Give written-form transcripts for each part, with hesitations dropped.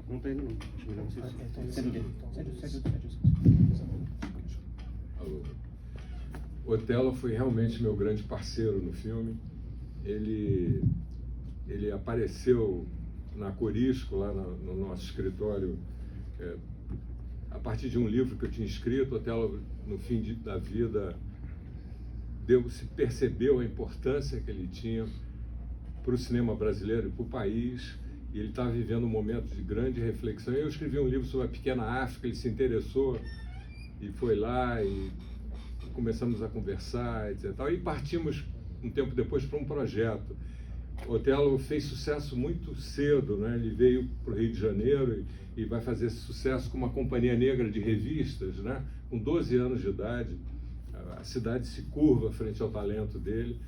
Não tem, não. Alô. Otelo foi realmente meu grande parceiro no filme. Ele apareceu na Corisco, lá no nosso escritório, a partir de um livro que eu tinha escrito. Otelo, no fim da vida, se percebeu a importância que ele tinha para o cinema brasileiro e para o país, e ele estava vivendo um momento de grande reflexão. Eu escrevi um livro sobre a pequena África, ele se interessou e foi lá e começamos a conversar, etc. E partimos um tempo depois para um projeto. Otelo fez sucesso muito cedo, né? Ele veio para o Rio de Janeiro e vai fazer sucesso com uma companhia negra de revistas, né? Com 12 anos de idade. A cidade se curva frente ao talento dele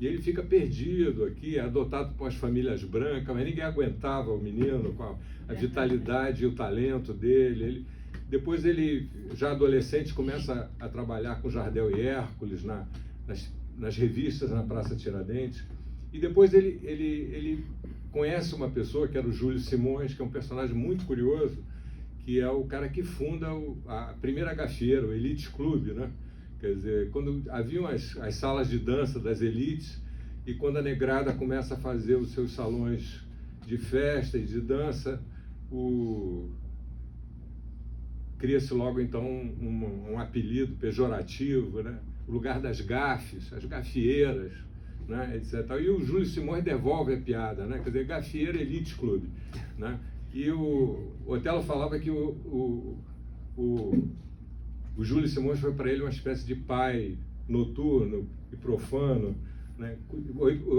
e ele fica perdido aqui, é adotado por as famílias brancas, mas ninguém aguentava o menino com a vitalidade e o talento dele. Depois ele, já adolescente, começa a trabalhar com Jardel e Hércules nas revistas na Praça Tiradentes. E depois ele conhece uma pessoa que era o Júlio Simões, que é um personagem muito curioso, que é o cara que funda a primeira gafieira, o Elite Club, né? Quer dizer, quando haviam as salas de dança das elites, e quando a negrada começa a fazer os seus salões de festa e de dança, cria-se logo então um apelido pejorativo, né? O lugar das gafes, as gafieiras, né? Etc. E o Júlio Simões devolve a piada, né? Quer dizer, Gafieira Elite Club, né? E o Otelo falava que o Júlio Simões foi para ele uma espécie de pai noturno e profano, né?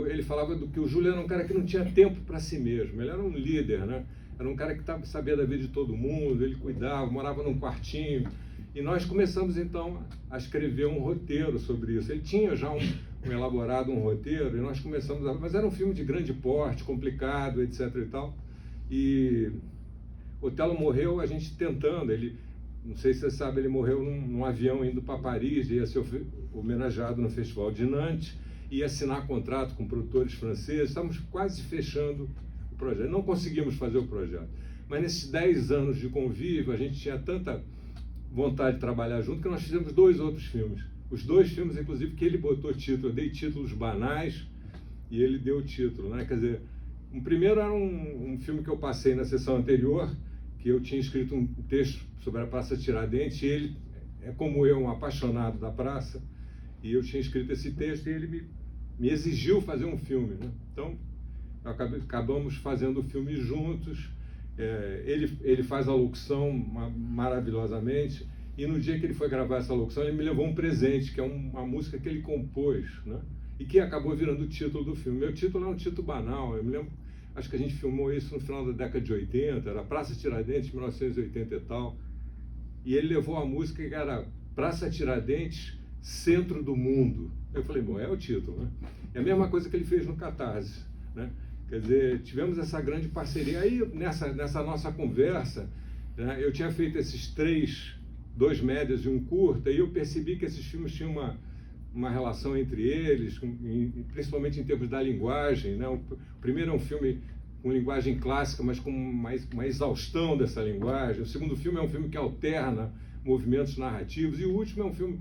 Ele falava que o Júlio era um cara que não tinha tempo para si mesmo, ele era um líder, né? Era um cara que sabia da vida de todo mundo, ele cuidava, morava num quartinho. E nós começamos então a escrever um roteiro sobre isso. Ele tinha já elaborado um roteiro e nós começamos mas era um filme de grande porte, complicado, etc. e tal. E Otelo morreu a gente tentando, não sei se você sabe, ele morreu num avião indo para Paris, ia ser homenageado no Festival de Nantes, ia assinar contrato com produtores franceses, estávamos quase fechando o projeto, não conseguimos fazer o projeto. Mas nesses 10 anos de convívio, a gente tinha tanta vontade de trabalhar junto que nós fizemos 2 outros filmes. Os 2 filmes, inclusive, que ele botou título, eu dei títulos banais e ele deu o título, né? Quer dizer, o primeiro era um filme que eu passei na sessão anterior, que eu tinha escrito um texto sobre a Praça Tiradentes, e ele é como eu, um apaixonado da praça, e eu tinha escrito esse texto e ele me exigiu fazer um filme, né? Então, acabamos fazendo o filme juntos. Ele faz a locução maravilhosamente, e no dia que ele foi gravar essa locução, ele me levou um presente, que é uma música que ele compôs, né? E que acabou virando o título do filme. Meu título é um título banal, eu me lembro, acho que a gente filmou isso no final da década de 80, era Praça Tiradentes, 1980 e tal, e ele levou a música que era Praça Tiradentes, Centro do Mundo. Eu falei, bom, é o título, né? É a mesma coisa que ele fez no Catarse, né? Quer dizer, tivemos essa grande parceria. Aí, nessa nossa conversa, né, eu tinha feito esses 2 médias e um curta, e eu percebi que esses filmes tinham uma relação entre eles, principalmente em termos da linguagem, né? O primeiro é um filme com linguagem clássica, mas com uma exaustão dessa linguagem. O segundo filme é um filme que alterna movimentos narrativos, e o último é um filme,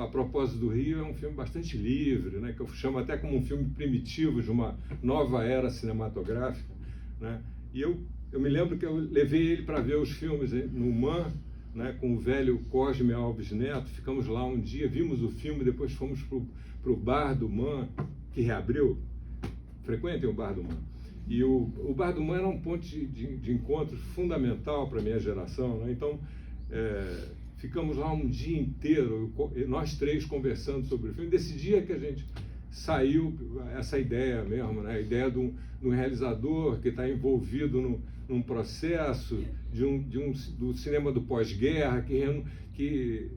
A Propósito do Rio, é um filme bastante livre, né? Que eu chamo até como um filme primitivo de uma nova era cinematográfica, né? E eu me lembro que eu levei ele para ver os filmes no MAN, né, com o velho Cosme Alves Neto. Ficamos lá um dia, vimos o filme, depois fomos para o Bar do MAN, que reabriu. Frequentem o Bar do MAN. E o Bar do MAN era um ponto de encontro fundamental para a minha geração, né? Então, ficamos lá um dia inteiro, nós 3 conversando sobre o filme. Desse dia que a gente saiu essa ideia mesmo, né? A ideia de um realizador que está envolvido num processo do cinema do pós-guerra, que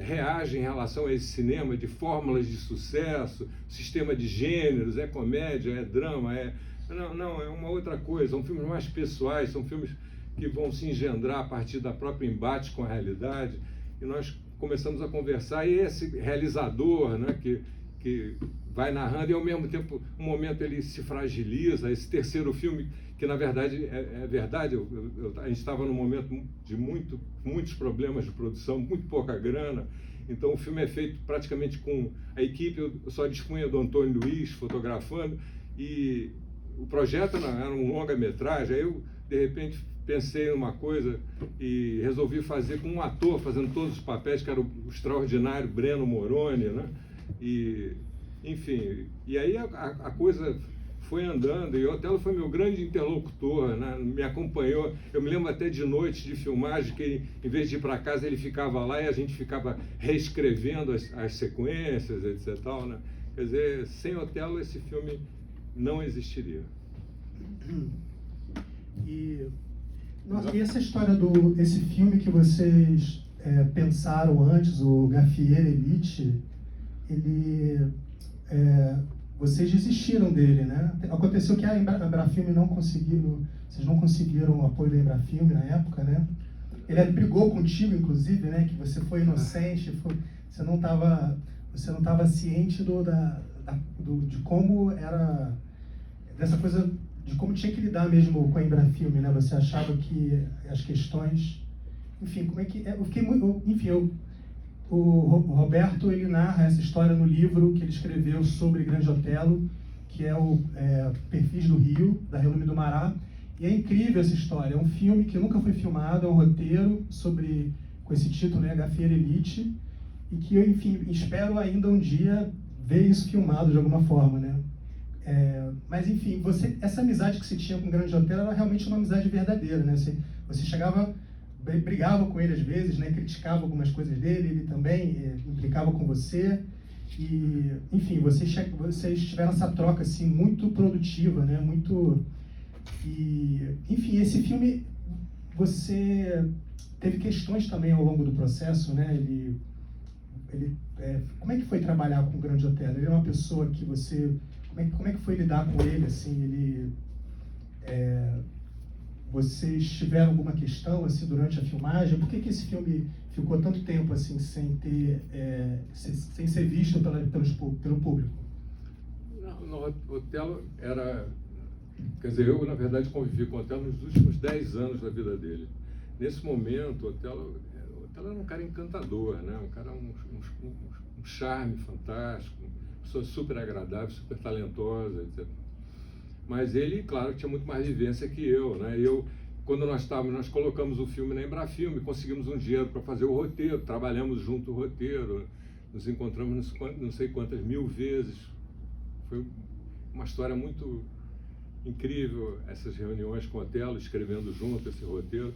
reage em relação a esse cinema de fórmulas de sucesso, sistema de gêneros, é comédia, é drama, não, é uma outra coisa. São filmes mais pessoais, são filmes que vão se engendrar a partir da própria embate com a realidade. E nós começamos a conversar, e esse realizador, né, que vai narrando, e ao mesmo tempo, um momento ele se fragiliza. Esse terceiro filme, que na verdade é verdade. A gente estava num momento de muitos problemas de produção, muito pouca grana. Então o filme é feito praticamente com a equipe. Eu só dispunha do Antônio Luiz fotografando, e o projeto era um longa-metragem. Aí eu, de repente, pensei numa coisa e resolvi fazer com um ator fazendo todos os papéis, que era o extraordinário Breno Moroni, né? E, enfim, e aí a coisa foi andando, e o Otelo foi meu grande interlocutor, né? Me acompanhou. Eu me lembro até de noites de filmagem que, em vez de ir para casa, ele ficava lá e a gente ficava reescrevendo as sequências, etc. Tal, né? Quer dizer, sem Otelo esse filme não existiria. E essa história esse filme que vocês pensaram antes, o Gaffier Elite, vocês desistiram dele, né? Aconteceu que a Embrafilme vocês não conseguiram o apoio da Embrafilme na época, né? Ele brigou contigo, inclusive, né? Que você foi inocente, você não estava ciente de como era, dessa coisa, de como tinha que lidar mesmo com a Embrafilme, né? Você achava que as questões, enfim, como é que eu fiquei muito, enfim, o Roberto, ele narra essa história no livro que ele escreveu sobre Grande Otelo, que é o Perfis do Rio, da Relumi do Mará. E é incrível essa história. É um filme que nunca foi filmado, é um roteiro com esse título, né, Gaffier Elite, e que eu, enfim, espero ainda um dia ver isso filmado de alguma forma, né? Mas, enfim, essa amizade que você tinha com o Grande Otelo era realmente uma amizade verdadeira, né? Você chegava, brigava com ele às vezes, né? Criticava algumas coisas dele, ele também implicava com você. E, enfim, vocês tiveram essa troca assim, muito produtiva, né? Enfim, esse filme, você teve questões também ao longo do processo, né? Como é que foi trabalhar com o Grande Otelo? Ele é uma pessoa que você... Como é que foi lidar com ele, assim, vocês tiveram alguma questão, assim, durante a filmagem? Por que esse filme ficou tanto tempo, assim, sem ser visto pelo público? No Otelo era... Quer dizer, eu, na verdade, convivi com o Otelo nos últimos 10 anos da vida dele. Nesse momento, o Otelo era um cara encantador, né? Um cara, um charme fantástico, uma pessoa super agradável, super talentosa, etc. Mas ele, claro, tinha muito mais vivência que eu, né? Quando nós colocamos o filme na Embrafilme, conseguimos um dinheiro para fazer o roteiro, trabalhamos junto o roteiro, nos encontramos não sei quantas mil vezes. Foi uma história muito incrível, essas reuniões com o Otelo, escrevendo junto esse roteiro.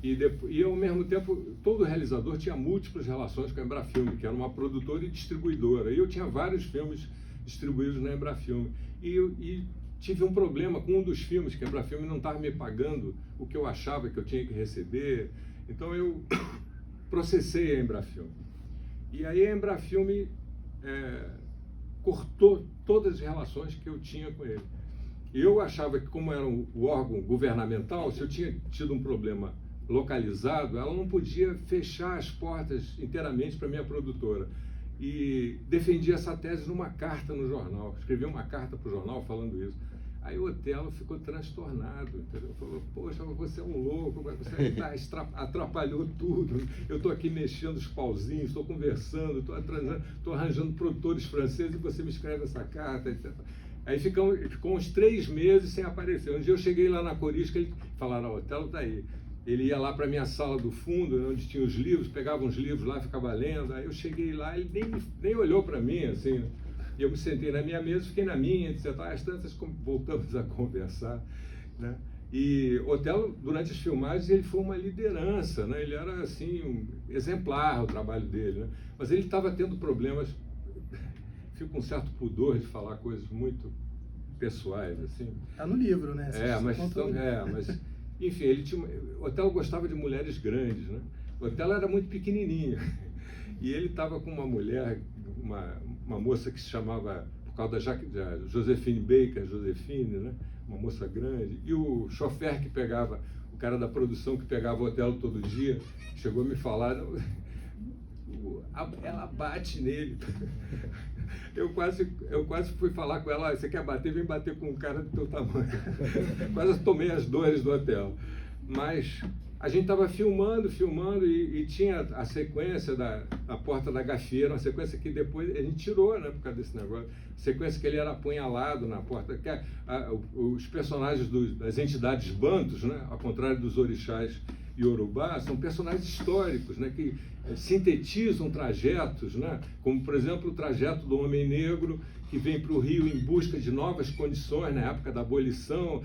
E ao mesmo tempo, todo realizador tinha múltiplas relações com a Embrafilme, que era uma produtora e distribuidora. E eu tinha vários filmes distribuídos na Embrafilme. E tive um problema com um dos filmes, que a Embrafilme não estava me pagando o que eu achava que eu tinha que receber. Então eu processei a Embrafilme. E aí a Embrafilme cortou todas as relações que eu tinha com ele. E eu achava que, como era o órgão governamental, se eu tinha tido um problema localizado, ela não podia fechar as portas inteiramente para a minha produtora. E defendi essa tese numa carta no jornal. Escrevi uma carta para o jornal falando isso. Aí o Otelo ficou transtornado, entendeu? Falou, poxa, você é um louco, você atrapalhou tudo. Eu estou aqui mexendo os pauzinhos, estou conversando, estou arranjando produtores franceses e você me escreve essa carta, etc. Aí ficou uns 3 meses sem aparecer. Um dia eu cheguei lá na Corisca, eles falaram, o Otelo está aí. Ele ia lá para a minha sala do fundo, onde tinha os livros, pegava uns livros lá, ficava lendo. Aí eu cheguei lá, ele nem olhou para mim, assim. E eu me sentei na minha mesa, fiquei na minha, etc. Às tantas voltamos a conversar, né? E Otelo, durante as filmagens, ele foi uma liderança, né? Ele era, assim, exemplar o trabalho dele, né? Mas ele estava tendo problemas, fico com um certo pudor de falar coisas muito pessoais, assim. Está no livro, né? Mas enfim, o Otelo gostava de mulheres grandes, né? O Otelo era muito pequenininho. E ele estava com uma mulher, uma moça que se chamava, por causa da Josephine Baker, né? Uma moça grande. E o chofer que pegava, o cara da produção que pegava o Otelo todo dia, chegou a me falar, ela bate nele. Eu quase fui falar com ela, você quer bater? Vem bater com um cara do teu tamanho. Quase tomei as dores do hotel. Mas a gente estava filmando e tinha a sequência da Porta da Gafieira, uma sequência que depois a gente tirou, né, por causa desse negócio. Sequência que ele era apunhalado na porta. Que os personagens das entidades bantus, né, ao contrário dos orixás iorubá, são personagens históricos, né, que sintetizam trajetos, né, como, por exemplo, o trajeto do homem negro que vem para o Rio em busca de novas condições na época da abolição.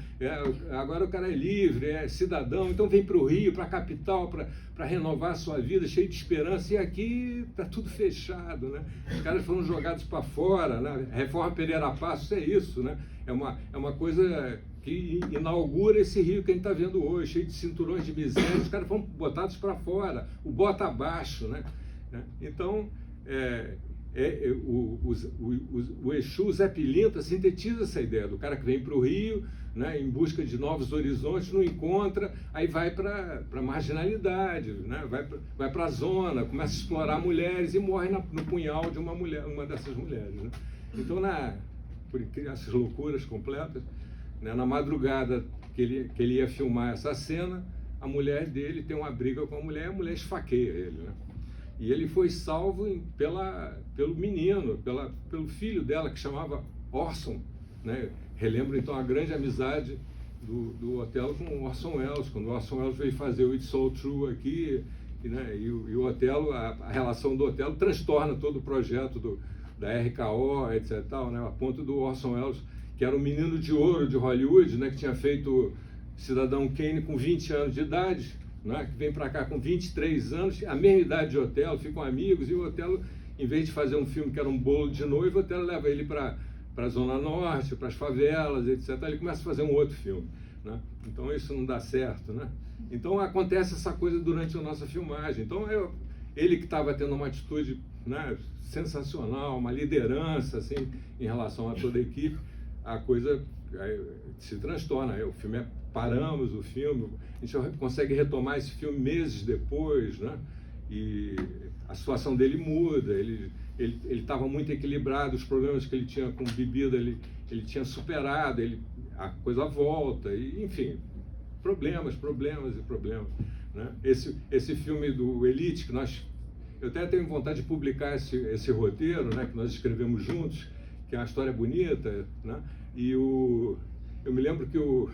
Agora o cara é livre, é cidadão, então vem para o Rio, para a capital, para renovar a sua vida, cheio de esperança, e aqui está tudo fechado, né? Os caras foram jogados para fora, né? Reforma Pereira Passos é isso, né? É uma coisa que inaugura esse Rio que a gente está vendo hoje, cheio de cinturões de miséria, os caras foram botados para fora, o bota abaixo, né? Então, o Exu Zé Pilintra sintetiza essa ideia do cara que vem para o Rio, né, em busca de novos horizontes, não encontra, aí vai para a marginalidade, né, vai para a zona, começa a explorar mulheres e morre no punhal de uma dessas mulheres. Né? Então, por essas loucuras completas, né, na madrugada que ele ia filmar essa cena, a mulher dele tem uma briga com a mulher esfaqueia ele, né? E ele foi salvo pelo menino, pelo filho dela, que chamava Orson, né? Relembro então a grande amizade do Otelo com o Orson Welles, quando o Orson Welles veio fazer o It's All True aqui, né? E o Otelo, a relação do Otelo transtorna todo o projeto da RKO, etc. Tal, né? A ponto do Orson Welles, que era um menino de ouro de Hollywood, né? Que tinha feito Cidadão Kane com 20 anos de idade, né, que vem para cá com 23 anos, a mesma idade de Otelo, ficam amigos, e o Otelo, em vez de fazer um filme que era um bolo de noiva, o Otelo leva ele para a Zona Norte, para as favelas, etc. Ele começa a fazer um outro filme. Né? Então isso não dá certo. Né? Então acontece essa coisa durante a nossa filmagem. Então ele que estava tendo uma atitude, né, sensacional, uma liderança assim, em relação a toda a equipe, a coisa se transtorna. O filme paramos o filme, a gente consegue retomar esse filme meses depois, né? E a situação dele muda, ele estava muito equilibrado, os problemas que ele tinha com bebida ele tinha superado, a coisa volta, e, enfim, problemas, né? Esse filme do Elite, que eu até tenho vontade de publicar esse roteiro, né, que nós escrevemos juntos, que é uma história bonita, né? E eu me lembro que eu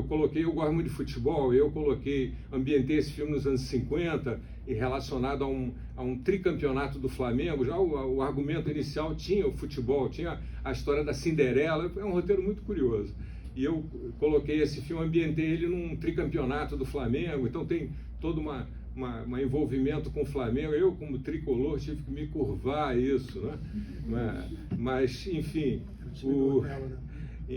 coloquei, eu gosto muito de futebol, ambientei esse filme nos anos 50 e relacionado a um tricampeonato do Flamengo. Já o argumento inicial tinha o futebol, tinha a história da Cinderela, é um roteiro muito curioso. E eu coloquei esse filme, ambientei ele num tricampeonato do Flamengo, então tem todo um envolvimento com o Flamengo. Eu, como tricolor, tive que me curvar a isso, né? Mas enfim,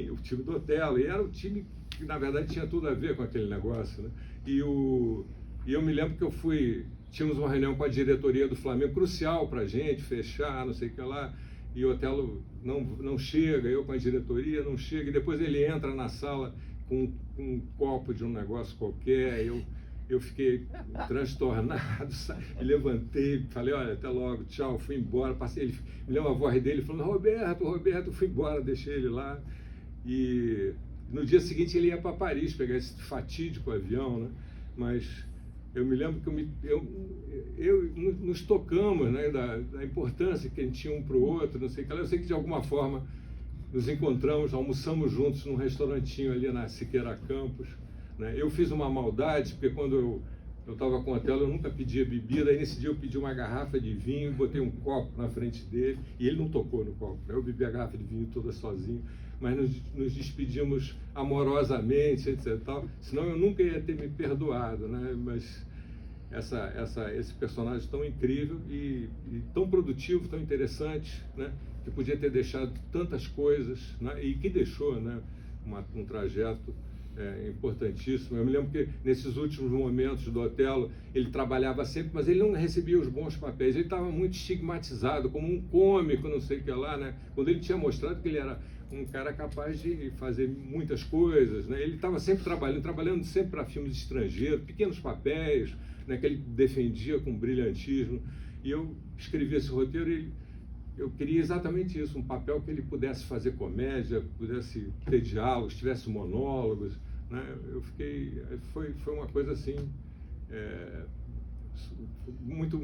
o time do Otelo, e era um time que na verdade tinha tudo a ver com aquele negócio, né? E eu me lembro que tínhamos uma reunião com a diretoria do Flamengo, crucial para a gente fechar, não sei o que lá, e o Otelo não chega, eu com a diretoria não chega, e depois ele entra na sala com um copo de um negócio qualquer. Eu fiquei transtornado, me levantei, falei, olha, até logo, tchau, fui embora, me lembro a voz dele falando, Roberto, fui embora, deixei ele lá. E no dia seguinte ele ia para Paris pegar esse fatídico avião, né? Mas eu me lembro que nos tocamos, né, da importância que a gente tinha um para o outro, não sei o que lá. Eu sei que de alguma forma nos encontramos, almoçamos juntos num restaurantinho ali na Siqueira Campos, né? Eu fiz uma maldade, porque quando eu estava com o Otelo, eu nunca pedia bebida, aí nesse dia eu pedi uma garrafa de vinho, botei um copo na frente dele, e ele não tocou no copo, né? Eu bebi a garrafa de vinho toda sozinho, mas nos despedimos amorosamente, etc. Tal. Senão eu nunca ia ter me perdoado, né? Mas esse personagem tão incrível e tão produtivo, tão interessante, né? Que podia ter deixado tantas coisas, né? E que deixou, né? Um trajeto importantíssimo. Eu me lembro que nesses últimos momentos do Otelo ele trabalhava sempre, mas ele não recebia os bons papéis, ele estava muito estigmatizado como um cômico, não sei o que lá, né? Quando ele tinha mostrado que ele era um cara capaz de fazer muitas coisas, né? Ele estava sempre trabalhando sempre para filmes estrangeiros, pequenos papéis, né, que ele defendia com brilhantismo. E eu escrevi esse roteiro e eu queria exatamente isso, um papel que ele pudesse fazer comédia, pudesse ter diálogos, tivesse monólogos, né? Foi uma coisa assim, muito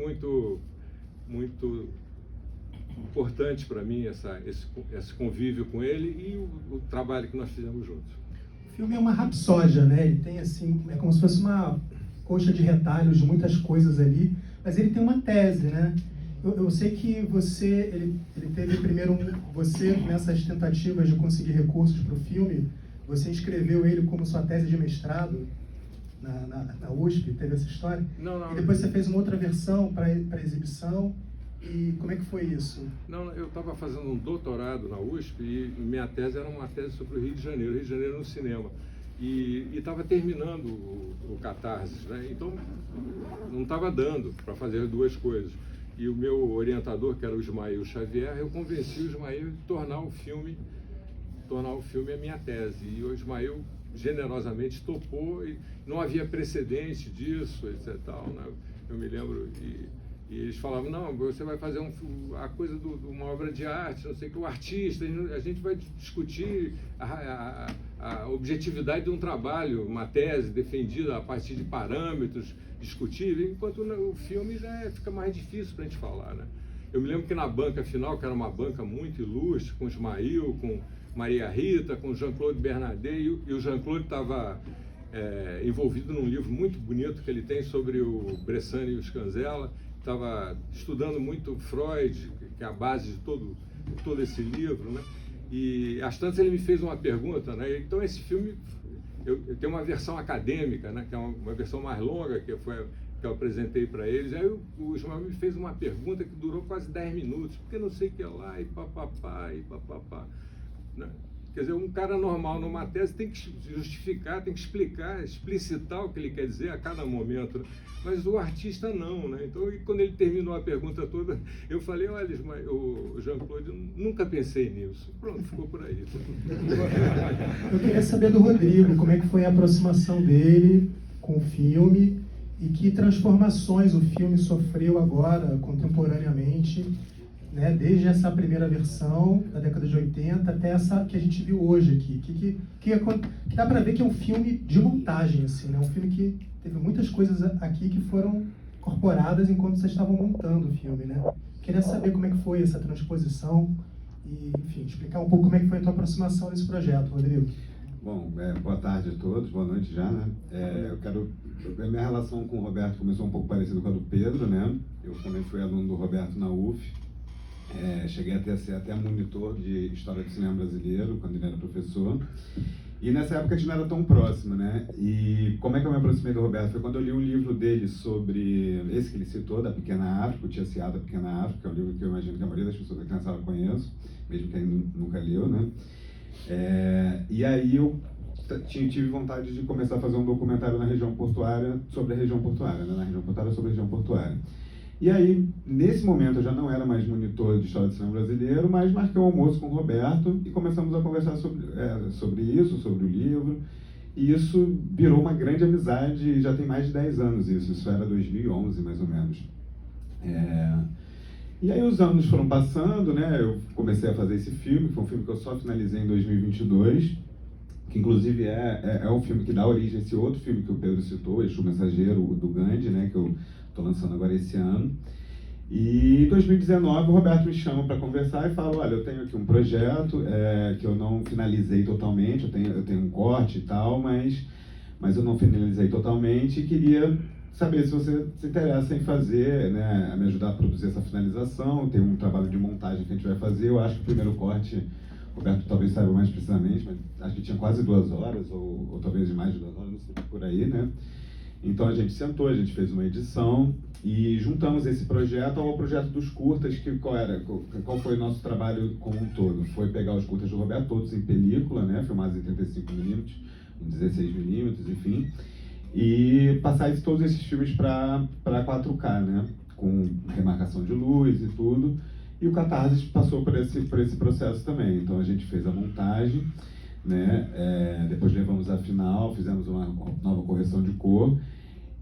importante para mim, esse convívio com ele e o trabalho que nós fizemos juntos. O filme é uma rapsódia, né? Ele tem assim, é como se fosse uma coxa de retalhos de muitas coisas ali, mas ele tem uma tese, né? Eu sei que ele teve primeiro, você nessas tentativas de conseguir recursos para o filme, você escreveu ele como sua tese de mestrado na USP, teve essa história? Não. E depois você fez uma outra versão para exibição. E como é que foi isso? Não, eu estava fazendo um doutorado na USP e minha tese era uma tese sobre o Rio de Janeiro no cinema. E estava terminando o Catarse, né? Então não estava dando para fazer duas coisas. E o meu orientador, que era o Ismael Xavier, eu convenci o Ismael de tornar o filme a minha tese. E o Ismael generosamente topou e não havia precedente disso, etc. Tal, né? Eu me lembro e eles falavam, não, você vai fazer a coisa de uma obra de arte, não sei o que, o artista, a gente vai discutir a objetividade de um trabalho, uma tese defendida a partir de parâmetros discutíveis, enquanto o filme já fica mais difícil para a gente falar, né? Eu me lembro que na banca final, que era uma banca muito ilustre, com Ismael, com Maria Rita, com Jean-Claude Bernardet, e o Jean-Claude estava envolvido num livro muito bonito que ele tem sobre o Bressani e o Scanzella, estava estudando muito Freud, que é a base de todo esse livro, né? E às tantas ele me fez uma pergunta, né? Então esse filme, eu tenho uma versão acadêmica, né? Que é uma versão mais longa, que eu apresentei para eles. Aí o Ismael me fez uma pergunta que durou quase 10 minutos, porque não sei o que lá, e papapá, né? Quer dizer, um cara normal numa tese tem que justificar, tem que explicar, explicitar o que ele quer dizer a cada momento, né? Mas o artista não, né? Então, quando ele terminou a pergunta toda, eu falei, olha, o Jean-Claude, nunca pensei nisso. Pronto, ficou por aí. Eu queria saber do Rodrigo, como é que foi a aproximação dele com o filme e que transformações o filme sofreu agora, contemporaneamente, né, desde essa primeira versão da década de 80 até essa que a gente viu hoje aqui, que dá para ver que é um filme de montagem, assim, né, um filme que teve muitas coisas aqui que foram incorporadas enquanto vocês estavam montando o filme, né? Queria saber como é que foi essa transposição e, enfim, explicar um pouco como é que foi a tua aproximação nesse projeto, Rodrigo. Bom, boa tarde a todos, boa noite já, né? A minha relação com o Roberto começou um pouco parecida com a do Pedro, né? Eu também fui aluno do Roberto na UF. Cheguei a ser até monitor de História do Cinema Brasileiro, quando ele era professor. E nessa época a gente não era tão próximo, né? E como é que eu me aproximei do Roberto? Foi quando eu li um livro dele sobre, esse que ele citou, da Pequena África, o Tia Ciá da Pequena África, que é um livro que eu imagino que a maioria das pessoas aqui na sala conhece, mesmo quem nunca leu, né? E aí eu tive vontade de começar a fazer um documentário na região portuária, sobre a região portuária, né? Na região portuária, sobre a região portuária. E aí, nesse momento, eu já não era mais monitor de História do Cinema Brasileiro, mas marquei um almoço com o Roberto e começamos a conversar sobre isso, sobre o livro. E isso virou uma grande amizade, já tem mais de 10 anos isso era 2011, mais ou menos. E aí os anos foram passando, né? Eu comecei a fazer esse filme, que foi um filme que eu só finalizei em 2022, que inclusive é um filme que dá origem a esse outro filme que o Pedro citou, Exu Mensageiro, do Gandhi, né? Que eu estou lançando agora esse ano. E em 2019 o Roberto me chama para conversar e fala, olha, eu tenho aqui um projeto que eu não finalizei totalmente, eu tenho um corte e tal, mas eu não finalizei totalmente e queria saber se você se interessa em fazer, né, me ajudar a produzir essa finalização. Tem um trabalho de montagem que a gente vai fazer. Eu acho que o primeiro corte, o Roberto talvez saiba mais precisamente, mas acho que tinha quase 2 horas, ou talvez mais de 2 horas, não sei, por aí, né? Então a gente sentou, a gente fez uma edição e juntamos esse projeto ao projeto dos curtas, qual foi o nosso trabalho como um todo? Foi pegar os curtas do Roberto, todos em película, né, filmados em 35mm, em 16mm, enfim, e passar todos esses filmes para 4K, né, com remarcação de luz e tudo. E o Catarse passou por esse processo também. Então a gente fez a montagem, né? Depois levamos a final, fizemos uma nova correção de cor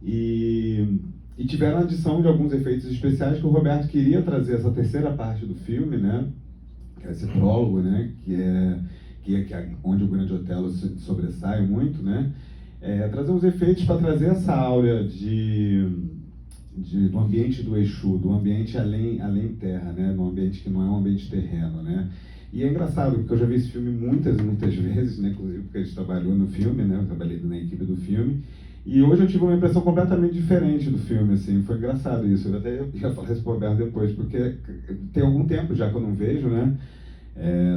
e E tiveram a adição de alguns efeitos especiais que o Roberto queria trazer essa terceira parte do filme, né? Que é esse prólogo, né? Que é onde o Grande Otelo sobressai muito, né? Trazer uns efeitos para trazer essa áurea do ambiente do Exu, do ambiente além terra, né? No ambiente que não é um ambiente terreno, né? E é engraçado, porque eu já vi esse filme muitas vezes, né? Inclusive porque a gente trabalhou no filme, né? Eu trabalhei na equipe do filme. E hoje eu tive uma impressão completamente diferente do filme, assim, foi engraçado isso. Eu até ia falar isso pro Roberto depois, porque tem algum tempo já que eu não vejo, né?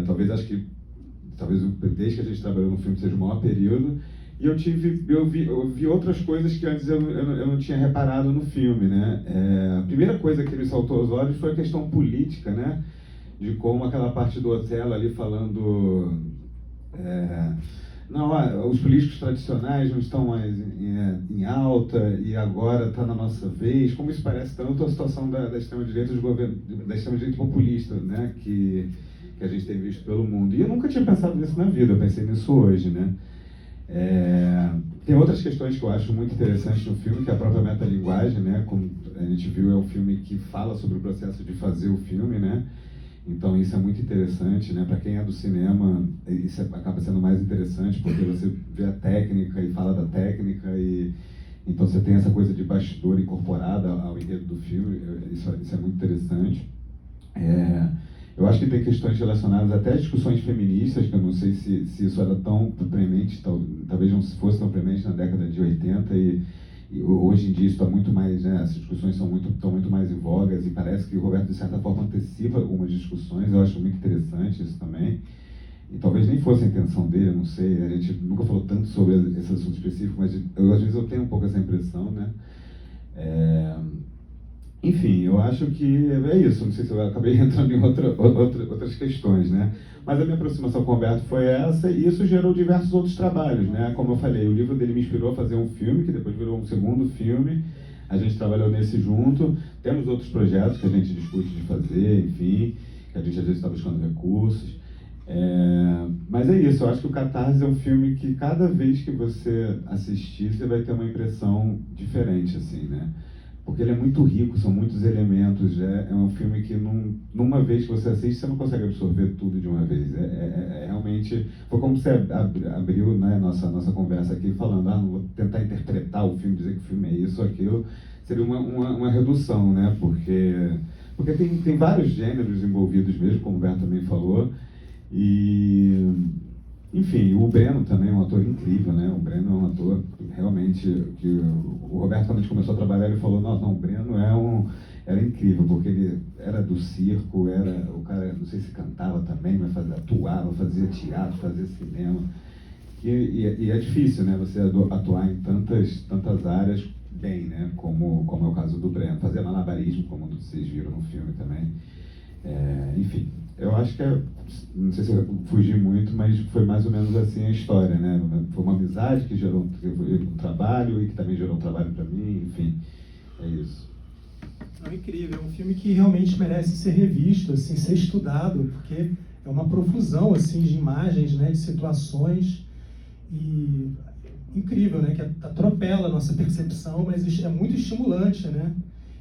Talvez desde que a gente trabalhou no filme seja o maior período. E eu vi outras coisas que antes eu não tinha reparado no filme, né? A primeira coisa que me saltou aos olhos foi a questão política, né? De como aquela parte do Otelo ali falando... Não, os políticos tradicionais não estão mais em alta e agora está na nossa vez. Como isso parece tanto a situação da extrema-direita da extrema-direita populista, né? Que a gente tem visto pelo mundo. E eu nunca tinha pensado nisso na vida, eu pensei nisso hoje, né? Tem outras questões que eu acho muito interessantes no filme, que é a própria metalinguagem, né? Como a gente viu, é um filme que fala sobre o processo de fazer o filme, né? Então isso é muito interessante, né? Para quem é do cinema, isso acaba sendo mais interessante, porque você vê a técnica e fala da técnica, e então você tem essa coisa de bastidor incorporada ao enredo do filme, isso é muito interessante. Eu acho que tem questões relacionadas até a discussões feministas, que eu não sei se isso era tão premente, talvez não fosse tão premente na década de 80, e hoje em dia isso está muito mais, né, essas discussões estão muito mais em vogas, e parece que o Roberto, de certa forma, antecipa algumas discussões. Eu acho muito interessante isso também. E talvez nem fosse a intenção dele, eu não sei, a gente nunca falou tanto sobre esse assunto específico, mas às vezes eu tenho um pouco essa impressão, né? Enfim, eu acho que é isso. Não sei se eu acabei entrando em outras questões, né? Mas a minha aproximação com o Roberto foi essa, e isso gerou diversos outros trabalhos, né? Como eu falei, o livro dele me inspirou a fazer um filme, que depois virou um segundo filme. A gente trabalhou nesse junto. Temos outros projetos que a gente discute de fazer, enfim, que a gente às vezes está buscando recursos. Mas é isso, eu acho que o Catarse é um filme que cada vez que você assistir, você vai ter uma impressão diferente, assim, né? Porque ele é muito rico, são muitos elementos, é um filme que numa vez que você assiste, você não consegue absorver tudo de uma vez. Realmente, foi como você abriu, né, nossa conversa aqui falando, não vou tentar interpretar o filme, dizer que o filme é isso ou aquilo, seria uma redução, né? Porque tem vários gêneros envolvidos mesmo, como o Berto também falou, e... Enfim, o Breno também é um ator incrível, né? O Breno é um ator realmente que o Roberto, quando a gente começou a trabalhar, ele falou, não, o Breno era incrível, porque ele era do circo, o cara, não sei se cantava também, mas atuava, fazia teatro, fazia cinema. E é difícil, né? Você atuar em tantas áreas bem, né? Como é o caso do Breno. Fazer malabarismo, como vocês viram no filme também. Enfim, eu acho que não sei se eu fugi muito, mas foi mais ou menos assim a história, né? Foi uma amizade que gerou um trabalho, e que também gerou um trabalho para mim, enfim, é isso. É incrível, é um filme que realmente merece ser revisto, assim, ser estudado, porque é uma profusão, assim, de imagens, né, de situações, e incrível, né, que atropela a nossa percepção, mas é muito estimulante, né?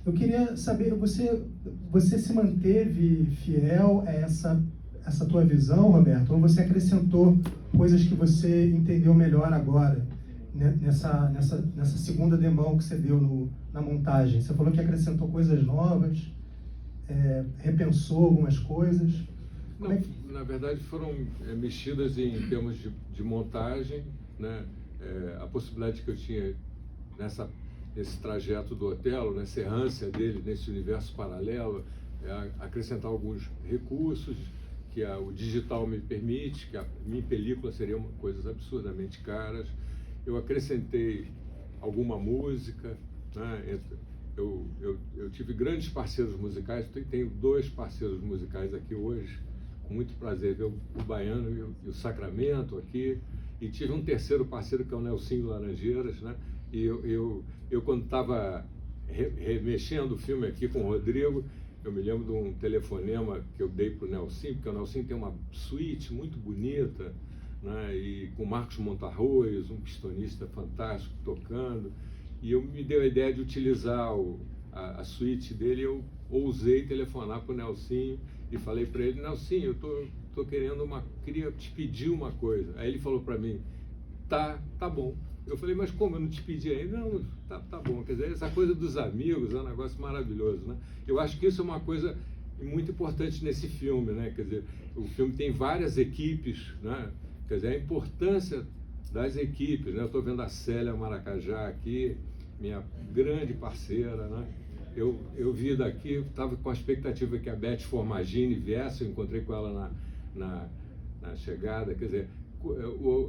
Eu queria saber, você se manteve fiel a essa tua visão, Roberto, ou você acrescentou coisas que você entendeu melhor agora, né, nessa segunda demão que você deu na montagem? Você falou que acrescentou coisas novas, repensou algumas coisas. Não, na verdade foram mexidas em termos de montagem, né? A possibilidade que eu tinha nesse trajeto do Otelo, nessa errância dele, nesse universo paralelo, acrescentar alguns recursos que o digital me permite, que a minha película seria coisas absurdamente caras. Eu acrescentei alguma música, né? Eu tive grandes parceiros musicais, tenho 2 parceiros musicais aqui hoje, com muito prazer ver o Baiano e o Sacramento aqui, e tive um terceiro parceiro que é o Nelsinho Laranjeiras, né? E eu quando estava remexendo o filme aqui com o Rodrigo, eu me lembro de um telefonema que eu dei para o Nelsinho, porque o Nelsinho tem uma suíte muito bonita, né? E com Marcos Montarroios, um pistonista fantástico, tocando. E eu me deu a ideia de utilizar a suíte dele. Eu ousei telefonar para o Nelsinho e falei para ele: Nelsinho, eu tô queria te pedir uma coisa. Aí ele falou para mim: tá bom. Eu falei: mas como, eu não te pedi ainda? Não, tá bom. Quer dizer, essa coisa dos amigos é um negócio maravilhoso, né? Eu acho que isso é uma coisa muito importante nesse filme, né? Quer dizer, o filme tem várias equipes, né? Quer dizer, a importância das equipes, né? Eu estou vendo a Célia Maracajá aqui, minha grande parceira, né? Eu vi daqui, estava com a expectativa que a Beth Formagini viesse, eu encontrei com ela na chegada. Quer dizer,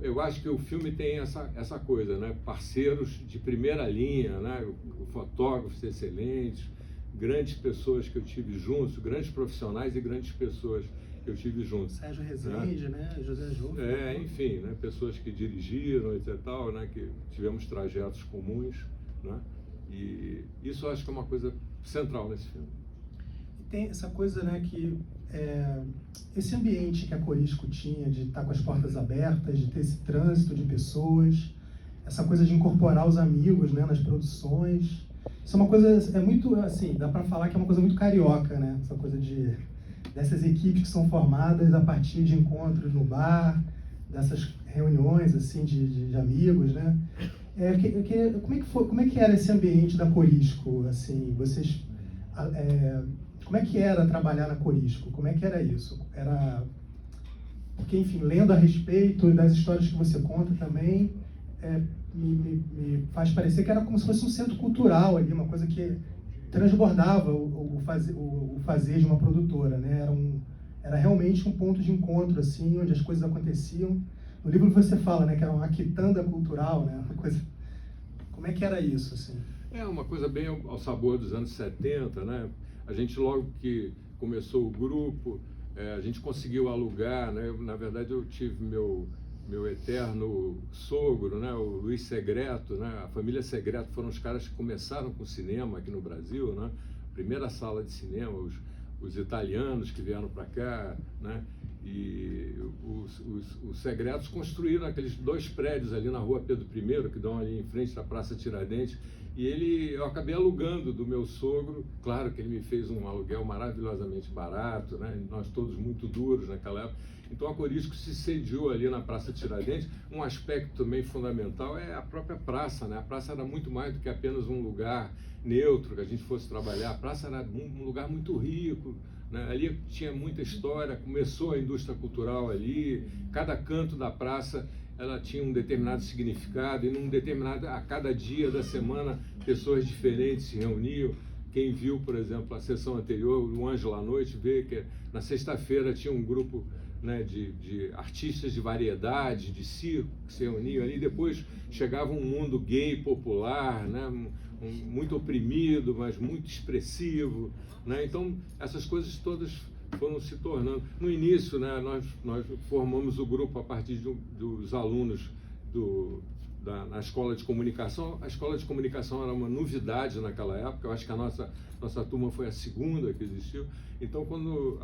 eu acho que o filme tem essa coisa, né? Parceiros de primeira linha, né? Fotógrafos excelentes, grandes pessoas que eu tive juntos, grandes profissionais e grandes pessoas que eu tive juntos. Sérgio Rezende, né? José Jô. Enfim, né? Pessoas que dirigiram, etc. Tal, né? Que tivemos trajetos comuns, né? E isso eu acho que é uma coisa central nesse filme. E tem essa coisa, né, que esse ambiente que a Corisco tinha de estar com as portas abertas, de ter esse trânsito de pessoas, essa coisa de incorporar os amigos, né, nas produções. Isso é uma coisa, é muito, assim, dá para falar que é uma coisa muito carioca, né? Essa coisa dessas equipes que são formadas a partir de encontros no bar, dessas reuniões, assim, de amigos, né? Como é que era esse ambiente da Corisco, assim, vocês... como é que era trabalhar na Corisco? Como é que era isso? Porque, enfim, lendo a respeito das histórias que você conta também, me faz parecer que era como se fosse um centro cultural ali, uma coisa que transbordava o fazer de uma produtora, né? Era realmente um ponto de encontro, assim, onde as coisas aconteciam. No livro você fala, né, que era uma quitanda cultural, né? Uma coisa... Como é que era isso, assim? É uma coisa bem ao sabor dos anos 70, né? A gente, logo que começou o grupo, a gente conseguiu alugar, né? Na verdade, eu tive meu eterno sogro, né? O Luiz Segreto, né? A família Segreto foram os caras que começaram com o cinema aqui no Brasil, né? Primeira sala de cinema, os italianos que vieram para cá, né? E os Segretos construíram aqueles 2 prédios ali na rua Pedro I, que dão ali em frente da Praça Tiradentes, e eu acabei alugando do meu sogro. Claro que ele me fez um aluguel maravilhosamente barato, né? Nós todos muito duros naquela época. Então a Corisco se sediou ali na Praça Tiradentes. Um aspecto também fundamental é a própria praça, né? A praça era muito mais do que apenas um lugar neutro que a gente fosse trabalhar. A praça era um lugar muito rico, né? Ali tinha muita história, começou a indústria cultural ali, cada canto da praça ela tinha um determinado significado, e a cada dia da semana pessoas diferentes se reuniam. Quem viu, por exemplo, a sessão anterior, o Ângelo à Noite, vê que na sexta-feira tinha um grupo, né, de artistas de variedade, de circo, que se reuniam ali. Depois chegava um mundo gay popular, né, muito oprimido, mas muito expressivo, né? Então essas coisas todas foram se tornando. No início, né, nós formamos o grupo a partir dos alunos na escola de comunicação. A escola de comunicação era uma novidade naquela época. Eu acho que a nossa turma foi a segunda que existiu. Então, quando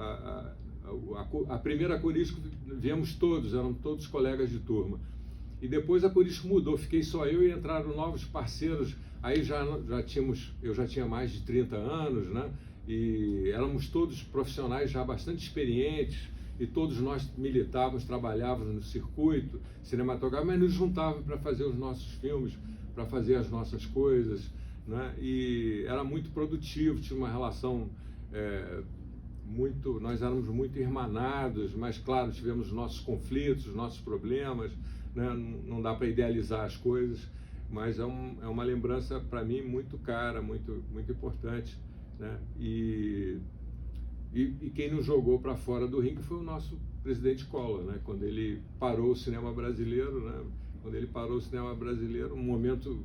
a primeira Corisco, viemos todos, eram todos colegas de turma. E depois a Corisco mudou, fiquei só eu e entraram novos parceiros. Aí eu já tinha mais de 30 anos, né? E éramos todos profissionais já bastante experientes, e todos nós militávamos, trabalhávamos no circuito cinematográfico, mas nos juntávamos para fazer os nossos filmes, para fazer as nossas coisas, né? E era muito produtivo, tinha uma relação nós éramos muito irmanados, mas claro, tivemos os nossos conflitos, os nossos problemas, né? Não dá para idealizar as coisas, mas é uma lembrança para mim muito cara, muito, muito importante, né? E quem nos jogou para fora do ringue foi o nosso presidente Collor, né? Quando ele parou o cinema brasileiro, né? Um momento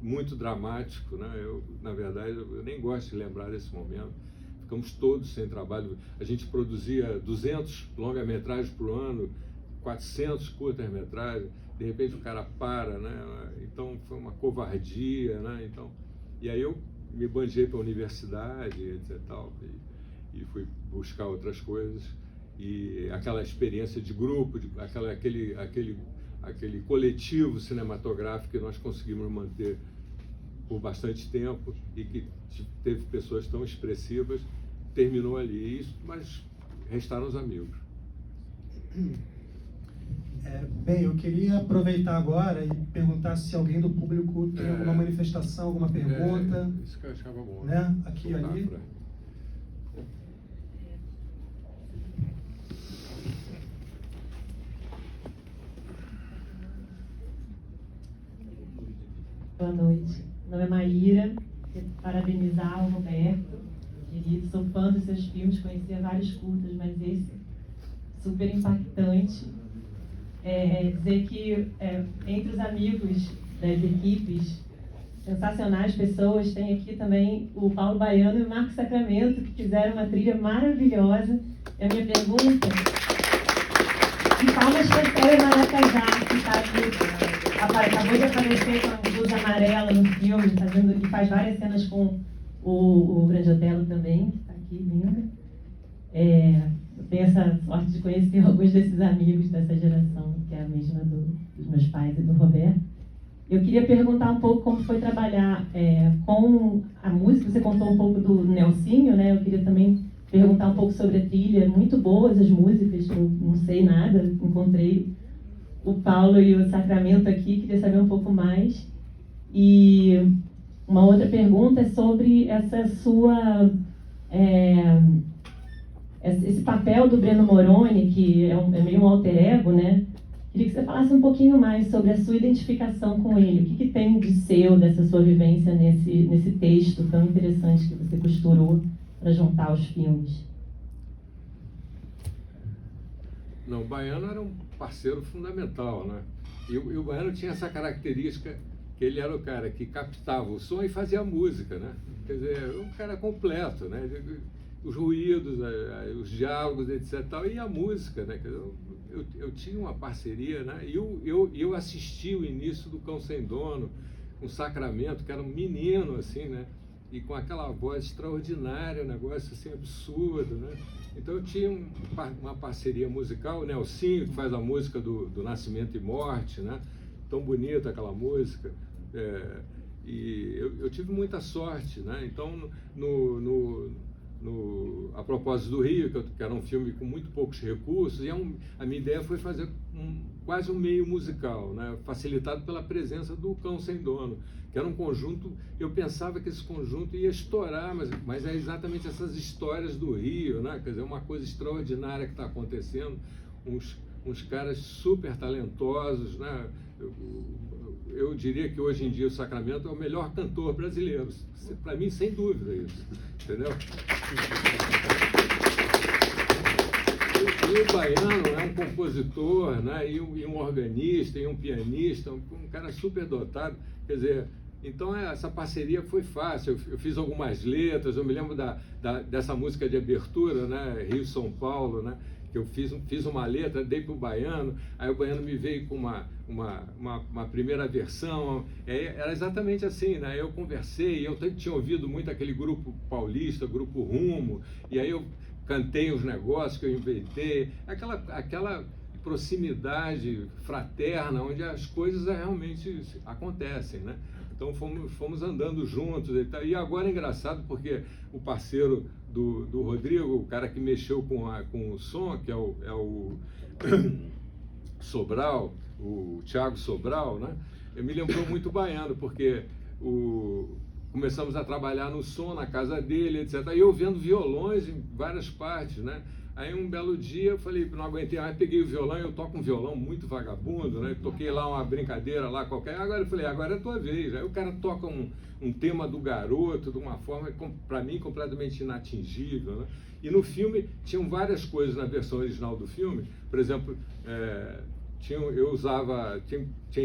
muito dramático, né? Na verdade, eu nem gosto de lembrar desse momento. Ficamos todos sem trabalho. A gente produzia 200 longa-metragens por ano, 400 curtas-metragens. De repente o cara para, né? Então foi uma covardia, né? Então, e aí eu me banjei para a universidade, etc. E fui buscar outras coisas. E aquela experiência de grupo, aquele coletivo cinematográfico que nós conseguimos manter por bastante tempo e que teve pessoas tão expressivas, terminou ali, mas restaram os amigos. Bem, eu queria aproveitar agora e perguntar se alguém do público tem alguma manifestação, alguma pergunta. Isso que eu achava bom. Né? Aqui, ali. Boa noite. Meu nome é Maíra. Quero parabenizar o Roberto, querido. Sou fã dos seus filmes, conhecia vários curtas, mas esse super impactante. Dizer que entre os amigos das equipes, sensacionais pessoas, tem aqui também o Paulo Baiano e o Marco Sacramento, que fizeram uma trilha maravilhosa. E a minha pergunta, de palmas para a Célia Maracajá, que está aqui, acabou de aparecer com a blusa amarela no filme, e faz várias cenas com o Grande Otelo também, que está aqui, linda. Eu tenho essa sorte de conhecer alguns desses amigos dessa geração, que é a mesma dos meus pais e do Roberto. Eu queria perguntar um pouco como foi trabalhar com a música. Você contou um pouco do Nelsinho, né? Eu queria também perguntar um pouco sobre a trilha. Muito boas as músicas, eu não sei nada. Encontrei o Paulo e o Sacramento aqui, queria saber um pouco mais. E uma outra pergunta é sobre essa sua... esse papel do Breno Moroni, que é meio um alter ego, né? Queria que você falasse um pouquinho mais sobre a sua identificação com ele. O que tem de seu, dessa sua vivência nesse texto tão interessante que você costurou para juntar os filmes? Não, o Baiano era um parceiro fundamental, né? E o Baiano tinha essa característica que ele era o cara que captava o som e fazia a música, né? Quer dizer, um cara completo, né? Os ruídos, os diálogos, etc. E a música, né? Eu tinha uma parceria, né? E eu assisti o início do Cão Sem Dono, com Sacramento, que era um menino, assim, né? E com aquela voz extraordinária, um negócio assim absurdo, né? Então eu tinha uma parceria musical, o Nelsinho, que faz a música do Nascimento e Morte, né? Tão bonita aquela música. E eu tive muita sorte, né? Então, a propósito do Rio, que era um filme com muito poucos recursos, e a minha ideia foi fazer quase um meio musical, né? Facilitado pela presença do Cão Sem Dono, que era um conjunto. Eu pensava que esse conjunto ia estourar, mas é exatamente essas histórias do Rio, né? Quer dizer, uma coisa extraordinária que está acontecendo, uns caras super talentosos, né? Eu diria que hoje em dia o Sacramento é o melhor cantor brasileiro. Para mim, sem dúvida, isso. Entendeu? E o Baiano é um compositor, né? E um organista, e um pianista, um cara super dotado. Quer dizer, então essa parceria foi fácil. Eu fiz algumas letras, eu me lembro dessa música de abertura, né? Rio-São Paulo, né? Que eu fiz uma letra, dei para o Baiano, aí o Baiano me veio com uma primeira versão, era exatamente assim, né? Eu conversei, eu tinha ouvido muito aquele grupo paulista, grupo Rumo, e aí eu cantei os negócios que eu inventei, aquela proximidade fraterna, onde as coisas realmente acontecem, né? Então fomos andando juntos e agora é engraçado porque o parceiro do Rodrigo, o cara que mexeu com o som, que é o Sobral, o Thiago Sobral, né? Me lembrou muito Baiano, porque começamos a trabalhar no som na casa dele, etc. E eu vendo violões em várias partes, né? Aí um belo dia eu falei, não aguentei mais, peguei o violão, eu toco um violão muito vagabundo, né? Toquei lá uma brincadeira lá qualquer, agora eu falei, agora é a tua vez. Aí o cara toca um tema do Garoto de uma forma, para mim, completamente inatingível, né? E no filme tinham várias coisas na versão original do filme, por exemplo, tinha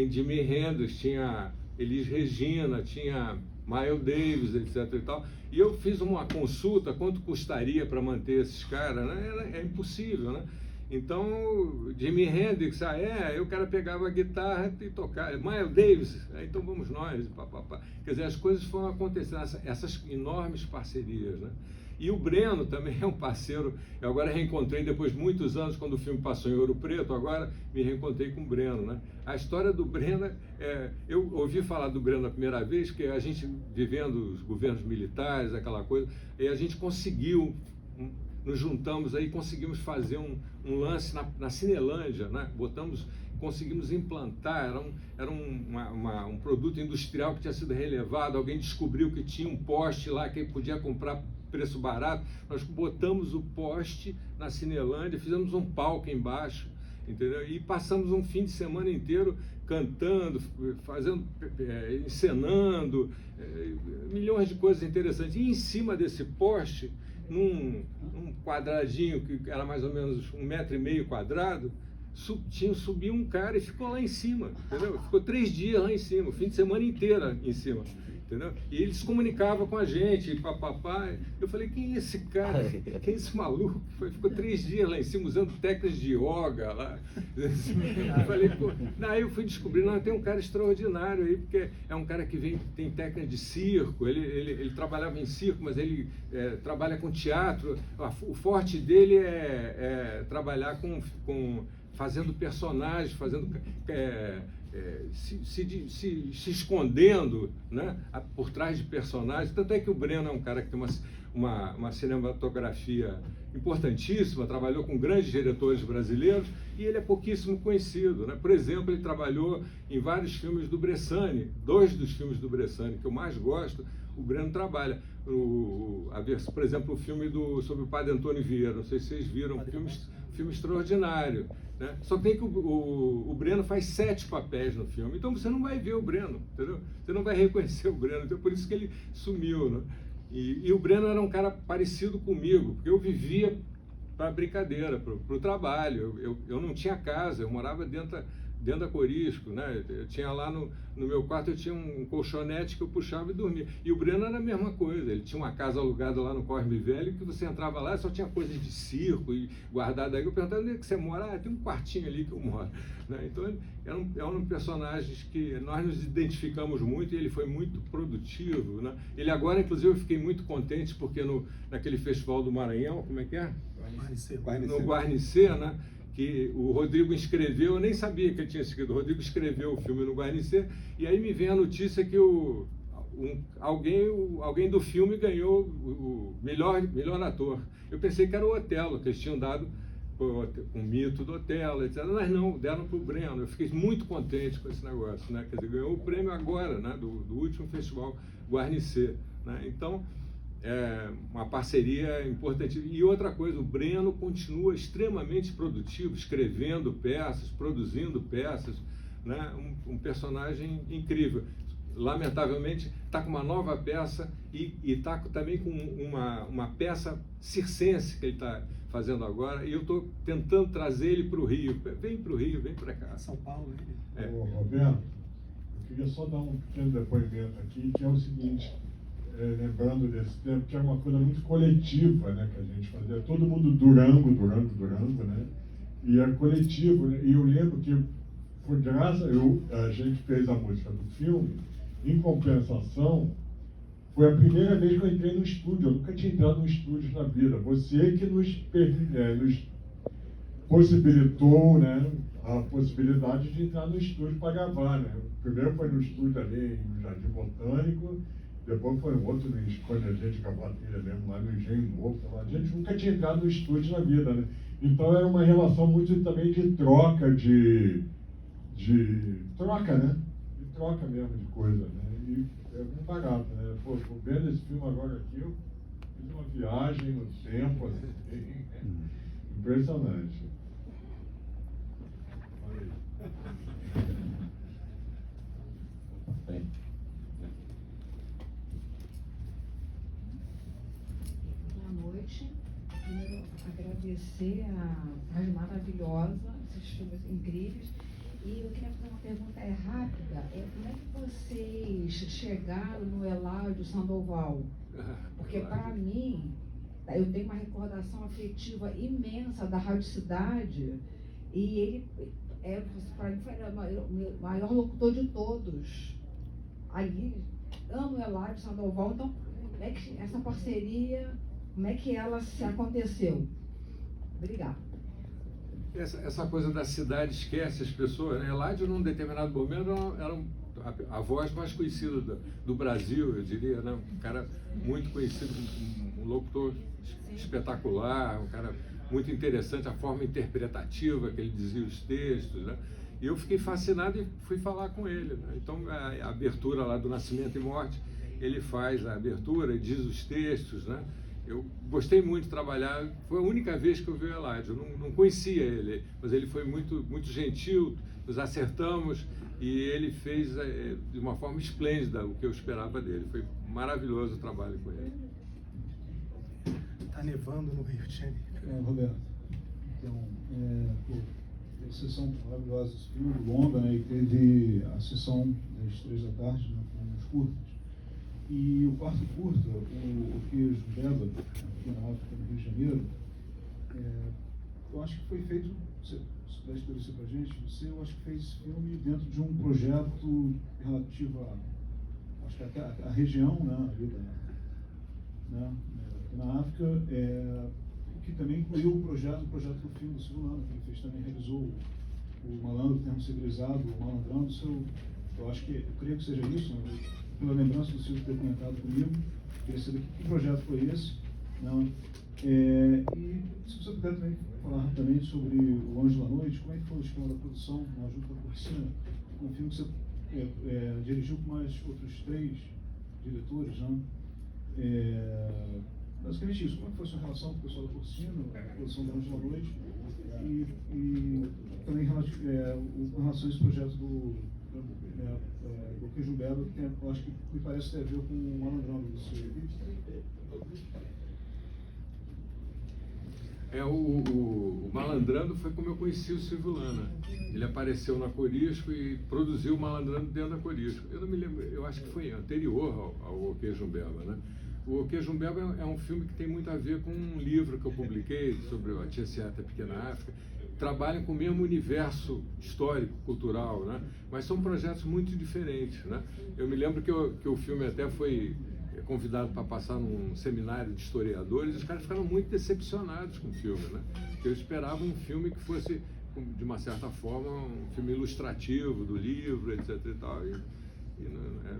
Jimi Hendrix, tinha Elis Regina, tinha Miles Davis, etc. e tal. E eu fiz uma consulta, quanto custaria para manter esses caras, né? É impossível, né? Então, Jimi Hendrix, aí o cara pegava a guitarra e tocava. Miles Davis, então vamos nós, papapá. Quer dizer, as coisas foram acontecendo, essas enormes parcerias, né? E o Breno também é um parceiro. Eu agora reencontrei, depois de muitos anos, quando o filme passou em Ouro Preto, agora me reencontrei com o Breno, né? A história do Breno, eu ouvi falar do Breno a primeira vez, que a gente, vivendo os governos militares, aquela coisa, e a gente conseguiu, nos juntamos aí, conseguimos fazer um lance na Cinelândia, né? Conseguimos implantar, era um produto industrial que tinha sido relevado, alguém descobriu que tinha um poste lá que podia comprar preço barato, nós botamos o poste na Cinelândia, fizemos um palco embaixo, entendeu? E passamos um fim de semana inteiro cantando, encenando, milhões de coisas interessantes. E em cima desse poste, num quadradinho que era mais ou menos 1,5 metro quadrado, subiu um cara e ficou lá em cima, entendeu? Ficou 3 dias lá em cima, o fim de semana inteiro em cima, entendeu? E ele se comunicava com a gente, papapá. Eu falei, quem é esse cara? Quem é esse maluco? Ficou 3 dias lá em cima, usando técnicas de yoga lá. Eu falei, pô, daí eu fui descobrir, não, tem um cara extraordinário aí, porque é um cara que tem técnica de circo, ele trabalhava em circo, mas ele trabalha com teatro. O forte dele é trabalhar fazendo personagens, se escondendo, né, por trás de personagens. Tanto é que o Breno é um cara que tem uma cinematografia importantíssima, trabalhou com grandes diretores brasileiros e ele é pouquíssimo conhecido, né? Por exemplo, ele trabalhou em vários filmes do Bressani, 2 dos filmes do Bressani que eu mais gosto, o Breno trabalha. Por exemplo, o filme sobre o padre Antônio Vieira, não sei se vocês viram, filme extraordinário, né? Só que tem que o Breno faz 7 papéis no filme, então você não vai ver o Breno, entendeu? Você não vai reconhecer o Breno, então por isso que ele sumiu, né? E o Breno era um cara parecido comigo, porque eu vivia para brincadeira, para o trabalho. Eu não tinha casa, eu morava dentro da Corisco, né? Eu tinha lá no meu quarto, eu tinha um colchonete que eu puxava e dormia. E o Breno era a mesma coisa, ele tinha uma casa alugada lá no Cosme Velho, que você entrava lá e só tinha coisas de circo e guardada aí. Eu perguntava, onde é que você mora? Tem um quartinho ali que eu moro, né? Então, eram personagens que nós nos identificamos muito e ele foi muito produtivo, né? Ele agora, inclusive, eu fiquei muito contente porque naquele Festival do Maranhão, como é que é? No Guarnicê, né? Que o Rodrigo escreveu, eu nem sabia que ele tinha escrito, o Rodrigo escreveu o filme no Guarnicê, e aí me vem a notícia que alguém do filme ganhou o melhor ator. Eu pensei que era o Otelo, que eles tinham dado um mito do Otelo, etc. Mas não, deram para o Breno. Eu fiquei muito contente com esse negócio, né? Quer dizer, ganhou o prêmio agora, né? do último festival Guarnicê, né? Então, uma parceria importante. E outra coisa, o Breno continua extremamente produtivo, escrevendo peças, produzindo peças, né? Um personagem incrível. Lamentavelmente, está com uma nova peça e está também com uma peça circense que ele está fazendo agora, e eu estou tentando trazer ele para o Rio. Vem para o Rio, vem para cá. São Paulo. Ô, Roberto, eu queria só dar um pequeno depoimento aqui, que é o seguinte, lembrando desse tempo, que era uma coisa muito coletiva, né, que a gente fazia, todo mundo Durango, né, e era coletivo, né, e eu lembro que por graça, a gente fez a música do filme, em compensação, foi a primeira vez que eu entrei no estúdio. Eu nunca tinha entrado no estúdio na vida. Você que nos possibilitou, né, a possibilidade de entrar no estúdio para gravar, né? Primeiro foi no estúdio ali no Jardim Botânico, depois foi um outro quando a gente gravou a trilha mesmo lá no Engenho Novo. A gente nunca tinha entrado no estúdio na vida, né? Então era uma relação muito também de troca, de troca, né? De troca mesmo de coisa, né? E é muito barato, né? Pô, vendo esse filme agora aqui, eu fiz uma viagem no tempo, assim, impressionante. Bem. Boa noite. Primeiro, agradecer a rádio maravilhosa, esses filmes incríveis. E eu queria fazer uma pergunta rápida. Como é que vocês chegaram no Eládio Sandoval? Porque, para mim, eu tenho uma recordação afetiva imensa da Rádio Cidade. E ele, para mim, foi o maior locutor de todos. Ali, amo o Eládio Sandoval. Então, essa parceria Como é que ela se aconteceu? Obrigada. Essa coisa da cidade esquece as pessoas, né? Eládio, num determinado momento, era a voz mais conhecida do Brasil, eu diria, né? Um cara muito conhecido, um locutor espetacular, um cara muito interessante, a forma interpretativa que ele dizia os textos, né? E eu fiquei fascinado e fui falar com ele, né? Então, a abertura lá do Nascimento e Morte, ele faz a abertura, diz os textos, né? Eu gostei muito de trabalhar, foi a única vez que eu vi o Eládio, eu não conhecia ele, mas ele foi muito, muito gentil, nos acertamos e ele fez de uma forma esplêndida o que eu esperava dele. Foi maravilhoso o trabalho com ele. Tá nevando no Rio de Janeiro. Roberto, então, teve sessão maravilhosa esse filme, longa, né, e teve a sessão das 3 da tarde, né, com os curtas. E o quarto curta, o Queijo Beba, aqui na África, no Rio de Janeiro, eu acho que foi feito, se puder esclarecer pra gente, eu acho que fez esse filme dentro de um projeto relativo a, acho que a região, né, ali aqui na África, que também incluiu o projeto do filme do Silvio Lana, que ele fez também, realizou o Malandro, Termo Civilizado, o Malandrando, eu acho que, eu creio que seja isso, né? Pela lembrança do Silvio ter comentado comigo, queria saber que projeto foi esse, né? E se você puder também falar rapidamente sobre O Anjo da Noite, como é que foi o esquema da produção, né, junto com a Porcina, um filme que você dirigiu com mais outros 3 diretores, né? Basicamente isso, como é que foi a sua relação com o pessoal da Porcina, a produção do Anjo da Noite, e também com relação a esse projeto do Queijo Beba, que eu acho que me parece ter a ver com o Malandrão do seu. O Malandrando foi como eu conheci o Silvio Lana. Ele apareceu na Corisco e produziu o Malandrando dentro da Corisco. Eu não me lembro, eu acho que foi anterior ao Queijo Beba, né? O Queijo Beba é um filme que tem muito a ver com um livro que eu publiquei sobre a Tia Seata e a Pequena África. Trabalham com o mesmo universo histórico, cultural, né? Mas são projetos muito diferentes, né? Eu me lembro que o filme até foi convidado para passar num seminário de historiadores e os caras ficaram muito decepcionados com o filme, né? Porque eu esperava um filme que fosse, de uma certa forma, um filme ilustrativo do livro, etc. e tal. E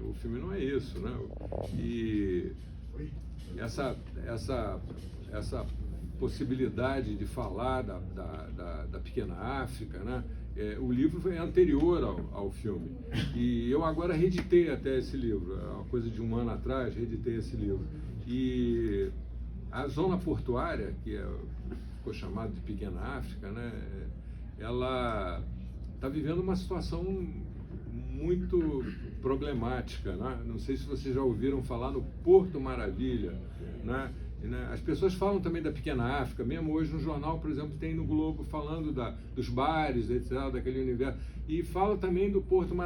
o filme não é isso, né? E essa possibilidade de falar da Pequena África, né? O livro é anterior ao filme. E eu agora reeditei até esse livro, uma coisa de 1 ano atrás, reeditei esse livro. E a zona portuária, que ficou chamada de Pequena África, né? Ela está vivendo uma situação muito problemática, né? Não sei se vocês já ouviram falar no Porto Maravilha, né? As pessoas falam também da Pequena África, mesmo hoje no jornal, por exemplo, tem no Globo falando dos bares, etc., daquele universo, e fala também do Porto Maravilha.